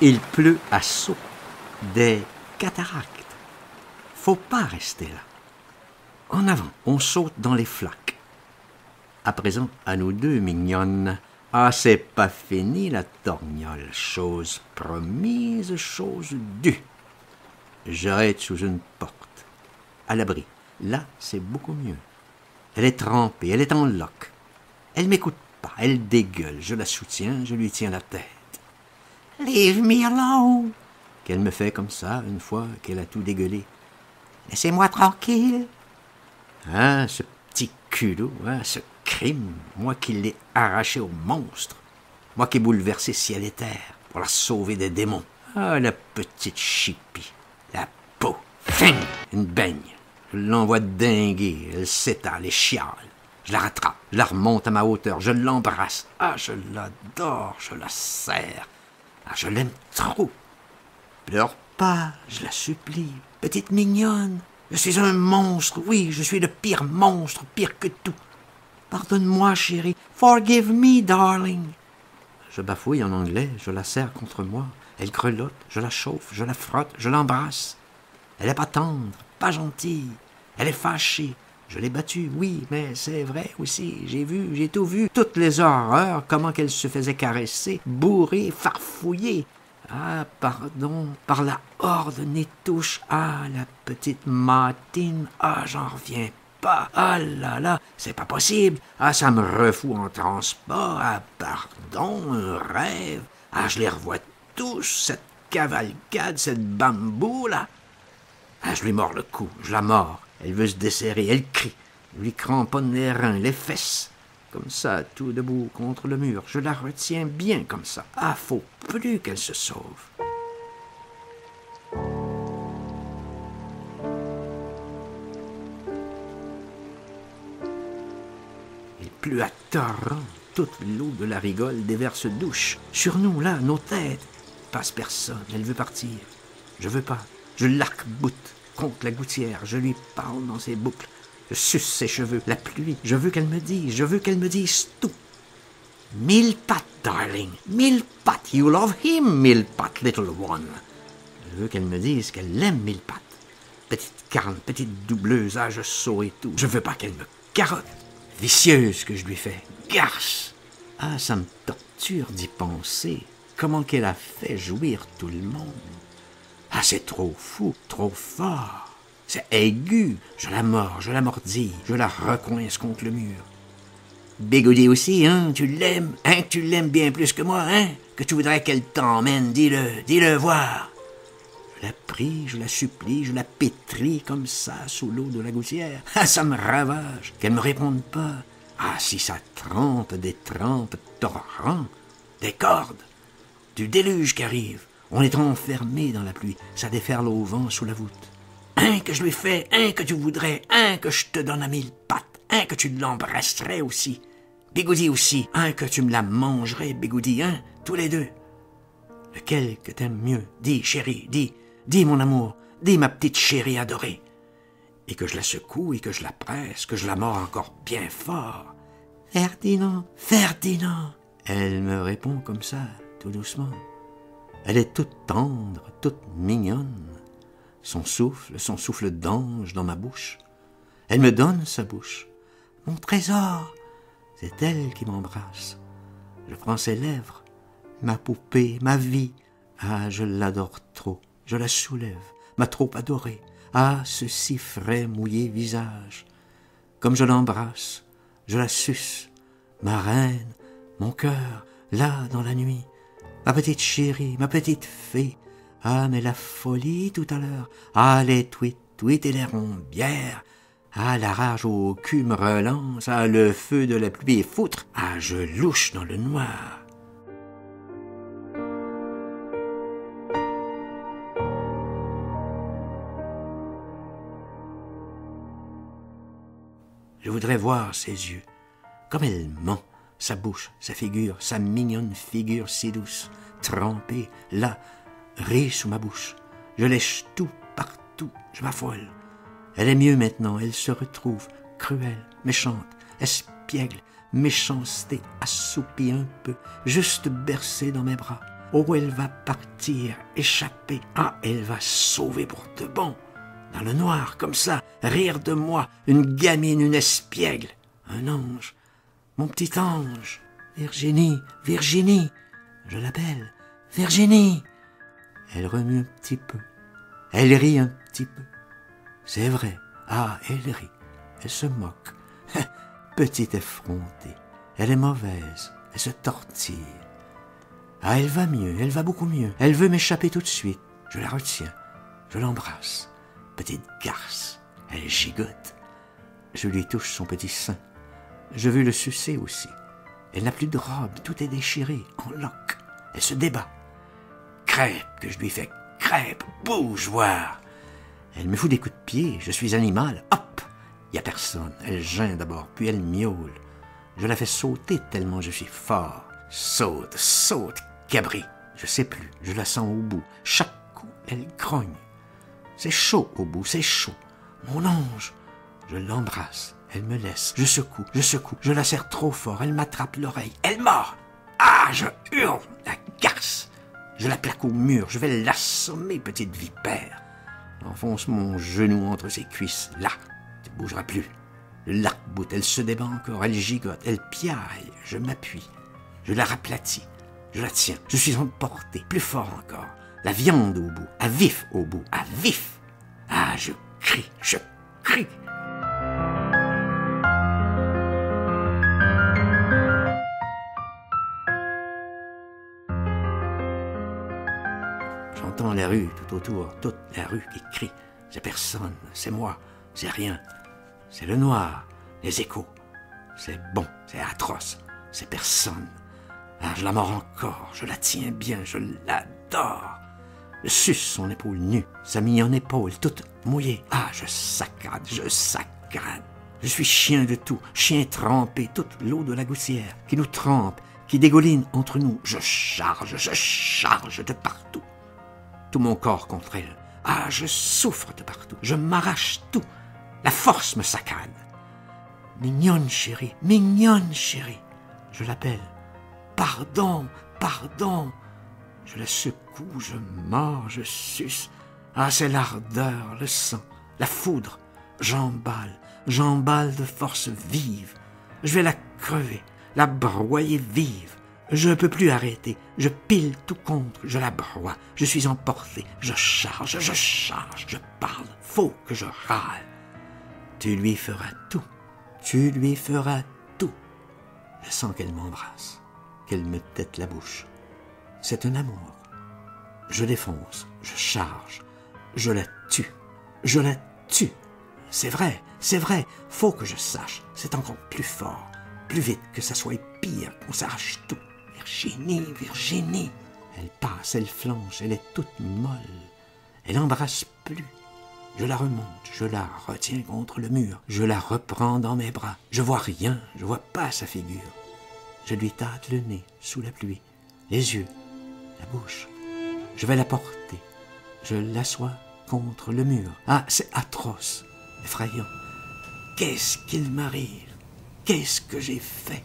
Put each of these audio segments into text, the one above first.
Il pleut à seaux, des cataractes. Faut pas rester là. En avant, on saute dans les flaques. À présent, à nous deux, mignonne. Ah, c'est pas fini la torgnole. Chose promise, chose due. J'arrête sous une porte. À l'abri. Là, c'est beaucoup mieux. Elle est trempée, elle est en loque. Elle m'écoute pas, elle dégueule. Je la soutiens, je lui tiens la tête. « Leave me alone !» qu'elle me fait comme ça, une fois qu'elle a tout dégueulé. « Laissez-moi tranquille !» Ah, ce petit culot, hein, ce crime, moi qui l'ai arraché au monstre, moi qui ai bouleversé ciel et terre pour la sauver des démons. Ah, la petite chipie, la peau, fin, une baigne. Je l'envoie dinguer, elle s'étale et chiale. Je la rattrape, je la remonte à ma hauteur, je l'embrasse. Ah, je l'adore, je la serre. Ah, je l'aime trop. Pleure pas, je la supplie, petite mignonne. Je suis un monstre, oui, je suis le pire monstre, pire que tout. Pardonne-moi, chérie. Forgive me, darling. Je bafouille en anglais, je la serre contre moi. Elle grelotte, je la chauffe, je la frotte, je l'embrasse. Elle est pas tendre, pas gentille. Elle est fâchée. Je l'ai battue, oui, mais c'est vrai aussi. J'ai vu, j'ai tout vu. Toutes les horreurs, comment qu'elle se faisait caresser, bourrer, farfouiller. Ah, pardon, par la horde nétouche. Ah, la petite Martine. Ah, j'en reviens pas. Ah là là, c'est pas possible. Ah, ça me refout en transport. Ah, pardon, un rêve. Ah, je les revois tous, cette cavalcade, cette bambou, là. Ah, je lui mords le cou, je la mords. Elle veut se desserrer, elle crie. Je lui cramponne les reins, les fesses. Comme ça, tout debout contre le mur. Je la retiens bien comme ça. Ah, faut plus qu'elle se sauve. Il pleut à torrent. Toute l'eau de la rigole déverse douche. Sur nous, là, nos têtes. Passe personne, elle veut partir. Je veux pas. Je l'arc-boute contre la gouttière. Je lui parle dans ses boucles. Je suce ses cheveux. La pluie. Je veux qu'elle me dise tout. Mille-pattes, darling. Mille-pattes. You love him, Mille-pattes, little one. Je veux qu'elle me dise qu'elle l'aime, Mille-pattes. Petite carne, petite doubleuse, ah, je saute et tout. Je veux pas qu'elle me carotte. Vicieuse que je lui fais. Garce. Ah, ça me torture d'y penser. Comment qu'elle a fait jouir tout le monde. Ah, c'est trop fou, trop fort. C'est aigu. Je la mords, je la mordille, je la recoince contre le mur. Bigoudi aussi, hein, tu l'aimes, hein, tu l'aimes bien plus que moi, hein, que tu voudrais qu'elle t'emmène, dis-le voir. Je la prie, je la supplie, je la pétris comme ça sous l'eau de la gouttière. Ah, ça me ravage, qu'elle me réponde pas. Ah, si ça trempe des trempes torrents, des cordes, du déluge qui arrive. On est enfermé dans la pluie, ça déferle au vent sous la voûte. Un que je lui fais, un que tu voudrais, un que je te donne à 1000-pattes, un que tu l'embrasserais aussi. Bigoudi aussi, un que tu me la mangerais, Bigoudi, hein, tous les deux. Lequel que t'aimes mieux? Dis, chérie, dis mon amour, dis ma petite chérie adorée. Et que je la secoue et que je la presse, que je la mords encore bien fort. Ferdinand, Ferdinand. Elle me répond comme ça, tout doucement. Elle est toute tendre, toute mignonne. Son souffle d'ange dans ma bouche. Elle me donne sa bouche. Mon trésor, c'est elle qui m'embrasse. Je prends ses lèvres, ma poupée, ma vie. Ah, je l'adore trop, je la soulève, ma trop adorée. Ah, ce si frais mouillé visage. Comme je l'embrasse, je la suce. Ma reine, mon cœur, là dans la nuit. Ma petite chérie, ma petite fée. Ah, mais la folie tout à l'heure. Ah, les tweet et les rombières. Ah, la rage au cul me relance. Ah, le feu de la pluie est foutre. Ah, je louche dans le noir. Je voudrais voir ses yeux. Comme elle ment. Sa bouche, sa figure, sa mignonne figure si douce, trempée, là, rit sous ma bouche. Je lèche tout, partout, je m'affole. Elle est mieux maintenant, elle se retrouve, cruelle, méchante, espiègle, méchanceté assoupie un peu, juste bercée dans mes bras. Oh, elle va partir, échapper. Ah, elle va sauver pour de bon. Dans le noir, comme ça, rire de moi, une gamine, une espiègle. Un ange, mon petit ange. Virginie, Virginie. Je l'appelle, Virginie. Elle remue un petit peu. Elle rit un petit peu. C'est vrai. Ah, elle rit. Elle se moque. Petite effrontée. Elle est mauvaise. Elle se tortille. Ah, elle va mieux. Elle va beaucoup mieux. Elle veut m'échapper tout de suite. Je la retiens. Je l'embrasse. Petite garce. Elle gigote. Je lui touche son petit sein. Je veux le sucer aussi. Elle n'a plus de robe. Tout est déchiré. En loques. Elle se débat. Crêpe que je lui fais. Crêpe. Bougeoir. Elle me fout des coups de pied. Je suis animal. Hop. Il n'y a personne. Elle geint d'abord. Puis elle miaule. Je la fais sauter tellement je suis fort. Saute, saute, cabri. Je sais plus. Je la sens au bout. Chaque coup, elle grogne. C'est chaud au bout, c'est chaud. Mon ange. Je l'embrasse. Elle me laisse. Je secoue, je secoue. Je la serre trop fort. Elle m'attrape l'oreille. Elle mord. Ah, je hurle. La garce. Je la plaque au mur. Je vais l'assommer, petite vipère. J'enfonce mon genou entre ses cuisses. Là, tu ne bougeras plus. Le l'arc-boute, elle se débat encore. Elle gigote. Elle piaille. Je m'appuie. Je la raplatis. Je la tiens. Je suis emporté. Plus fort encore. La viande au bout. À vif au bout. À vif. Ah, je crie. Je crie. J'entends la rue tout autour, toute la rue qui crie. C'est personne, c'est moi, c'est rien. C'est le noir, les échos. C'est bon, c'est atroce, c'est personne. Ah, je la mords encore, je la tiens bien, je l'adore. Je suce son épaule nue, sa mignonne épaule toute mouillée. Ah, je saccade, je saccade. Je suis chien de tout, chien trempé, toute l'eau de la gouttière qui nous trempe, qui dégouline entre nous. Je charge de partout. Tout mon corps contre elle. Ah, je souffre de partout. Je m'arrache tout. La force me saccade. Mignonne chérie, mignonne chérie. Je l'appelle. Pardon, pardon. Je la secoue, je mords, je suce. Ah, c'est l'ardeur, le sang, la foudre. J'emballe de force vive. Je vais la crever, la broyer vive. Je ne peux plus arrêter. Je pile tout contre, je la broie. Je suis emporté. Je charge, je parle. Faut que je râle. Tu lui feras tout. Tu lui feras tout. Je sens qu'elle m'embrasse, qu'elle me tête la bouche. C'est un amour. Je défonce, je charge, je la tue. Je la tue. C'est vrai. Faut que je sache. C'est encore plus fort, plus vite, que ça soit pire, qu'on s'arrache tout. Virginie, Virginie. Elle passe, elle flanche, elle est toute molle. Elle embrasse plus. Je la remonte, je la retiens contre le mur. Je la reprends dans mes bras. Je vois rien, je vois pas sa figure. Je lui tâte le nez sous la pluie, les yeux, la bouche. Je vais la porter. Je l'assois contre le mur. Ah, c'est atroce, effrayant. Qu'est-ce qu'il m'arrive? Qu'est-ce que j'ai fait?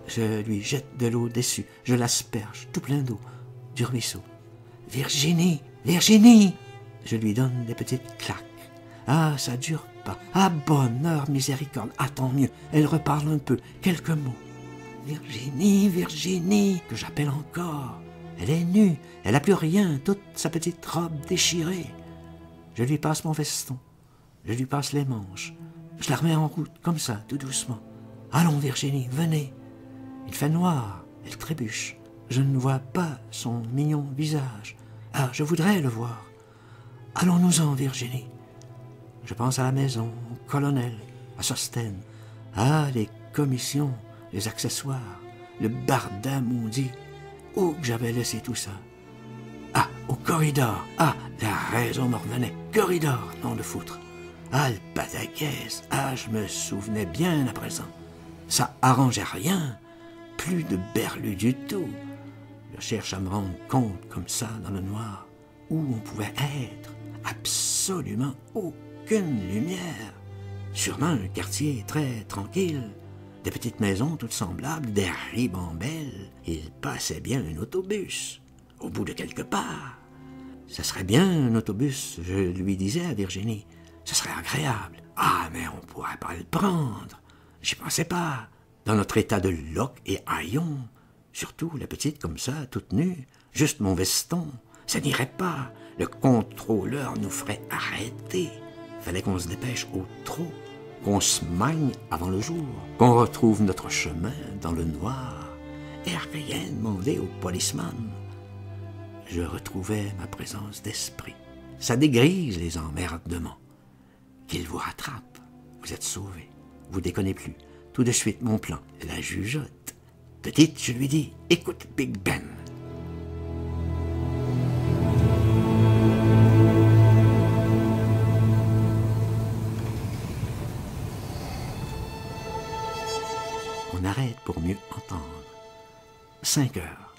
Je lui jette de l'eau dessus, je l'asperge, tout plein d'eau, du ruisseau. Virginie, Virginie! Je lui donne des petites claques. Ah, ça dure pas. Ah, bonheur, miséricorde. Ah, tant mieux. Elle reparle un peu, quelques mots. Virginie, Virginie, que j'appelle encore. Elle est nue, elle n'a plus rien, toute sa petite robe déchirée. Je lui passe mon veston, je lui passe les manches. Je la remets en route, comme ça, tout doucement. Allons, Virginie, venez. Il fait noir, elle trébuche. Je ne vois pas son mignon visage. Ah, je voudrais le voir. Allons-nous-en, Virginie. Je pense à la maison, au colonel, à Sostène. Ah, les commissions, les accessoires, le barda maudit. Où que j'avais laissé tout ça? Ah, au corridor. Ah, la raison me revenait. Corridor, nom de foutre. Ah, le pataquès. Ah, je me souvenais bien à présent. Ça arrangeait rien. Plus de berlu du tout. Je cherche à me rendre compte comme ça dans le noir où on pouvait être. Absolument où. aucune lumière. Sûrement un quartier très tranquille, des petites maisons toutes semblables, des ribambelles. Il passait bien un autobus, au bout de quelque part. Ce serait bien un autobus, je lui disais à Virginie. Ce serait agréable. Ah, mais on pourrait pas le prendre. J'y pensais pas. Dans notre état de loques et haillons, surtout la petite comme ça, toute nue, juste mon veston, ça n'irait pas. Le contrôleur nous ferait arrêter. Fallait qu'on se dépêche au trot, qu'on se magne avant le jour, qu'on retrouve notre chemin dans le noir, et rien demander au policeman. Je retrouvais ma présence d'esprit. Ça dégrise les emmerdements. Qu'il vous rattrape, vous êtes sauvé. Vous déconnez plus. Tout de suite, mon plan, la jugeote. Petite, je lui dis, écoute Big Ben. On arrête pour mieux entendre. 5 heures.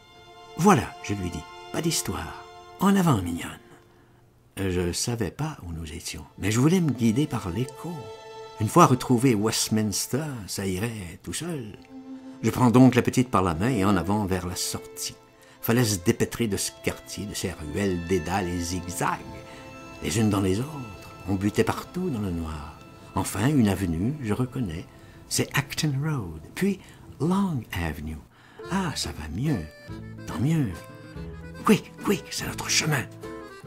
Voilà, je lui dis, pas d'histoire. En avant, mignonne. Je savais pas où nous étions, mais je voulais me guider par l'écho. Une fois retrouvé Westminster, ça irait tout seul. Je prends donc la petite par la main et en avant vers la sortie. Fallait se dépêtrer de ce quartier, de ces ruelles, dédales et zigzags, les unes dans les autres. On butait partout dans le noir. Enfin, une avenue, je reconnais, c'est Acton Road, puis Long Avenue. Ah, ça va mieux, tant mieux. Quick, quick, c'est notre chemin.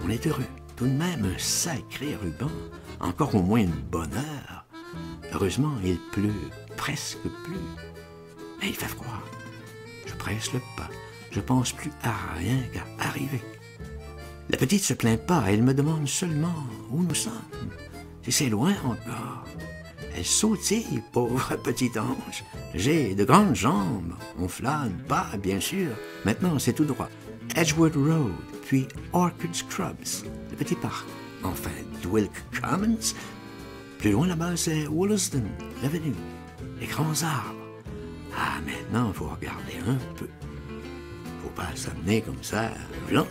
On est heureux. Tout de même un sacré ruban, encore au moins une bonne heure. Heureusement, il pleut presque plus. Mais il fait froid. Je presse le pas. Je pense plus à rien qu'à arriver. La petite se plaint pas. Elle me demande seulement où nous sommes. Si c'est loin encore. Elle sautille, pauvre petit ange. J'ai de grandes jambes. On flâne pas, bien sûr. Maintenant, c'est tout droit. Edgewood Road, puis Orchid Scrubs, le petit parc. Enfin, Dwilk Commons. Plus loin là-bas, c'est Wollaston, l'avenue, les grands arbres. Ah, maintenant, il faut regarder un peu. Faut pas s'amener comme ça, blanc.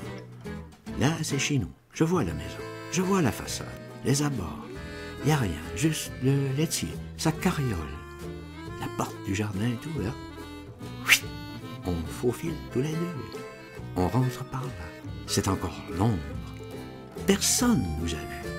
Là, c'est chez nous. Je vois la maison, je vois la façade, les abords. Il n'y a rien, juste le laitier, sa carriole. La porte du jardin et tout, là. On faufile tous les deux. On rentre par là. C'est encore l'ombre. Personne nous a vus.